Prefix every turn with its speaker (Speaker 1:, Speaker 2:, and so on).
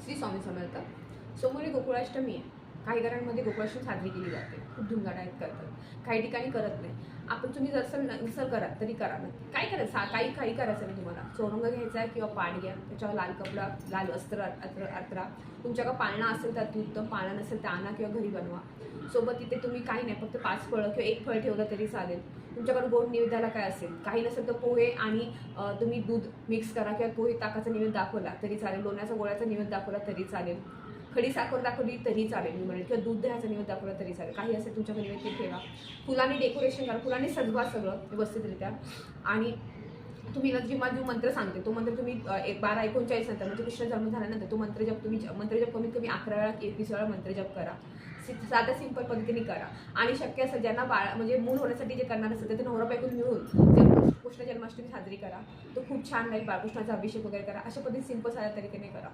Speaker 1: श्री स्वामी समर्थ. सोमवारी गोकुळाष्टमी आहे. काही घरांमध्ये गोकुळाष्टमी साजरी केली जाते, खूप धुमधाडात करतात, काही ठिकाणी करत नाही. आपण तुम्ही जर नसल करा तरी करा नक्की. काय करायचं, काही करायचं नाही तुम्हाला. चौरंग घ्यायचा आहे किंवा पाट घ्या, त्याच्यावर लाल कपडा, लाल वस्त्र अत्रा. तुमच्याकडे पाळणा असेल तर अतिउत्तम, पाळणा नसेल तर आणा किंवा घरी बनवा. सोबत तिथे तुम्ही काही नाही, फक्त 5 फळं किंवा 1 फळ ठेवलं तरी चालेल. तुमच्याकडे गोड निवेद्याला काय असेल, काही नसेल तर पोहे आणि तुम्ही दूध मिक्स करा किंवा पोहे ताकाचा निवेद दाखवला तरी चालेल, लोण्याचा गोळ्याचा निवेद दाखवला तरी चालेल, खडी साखर दाखवली तरी चालेल मी म्हणेल, किंवा दूध दह्याचा निवेद दाखवला तरी चालेल. काही असेल तुमच्याकडे निवेद ते ठेवा. फुलांनी डेकोरेशन करा, फुलांनी सजवा सगळं व्यवस्थितरित्या. आणि तुम्ही जेव्हा जो मंत्र सांगते तो मंत्र तुम्ही 12:39 नंतर म्हणजे कृष्ण जन्म झाल्यानंतर तो मंत्रजप तुम्ही मंत्रजप कमीत कमी 11 वेळा 21 वेळा मंत्रजप करा. साध्या सिंपल पद्धतीने करा. आणि शक्य असेल ज्यांना म्हणजे मूल होण्यासाठी जे करणार असेल तर नवरा बायको मिळून कृष्ण जन्माष्टमी साजरी करा. तो खूप छान राहील. बाळकृष्णाचा अभिषेक वगैरे करा. अशा पद्धतीने सिंपल साध्या तरीकेने करा.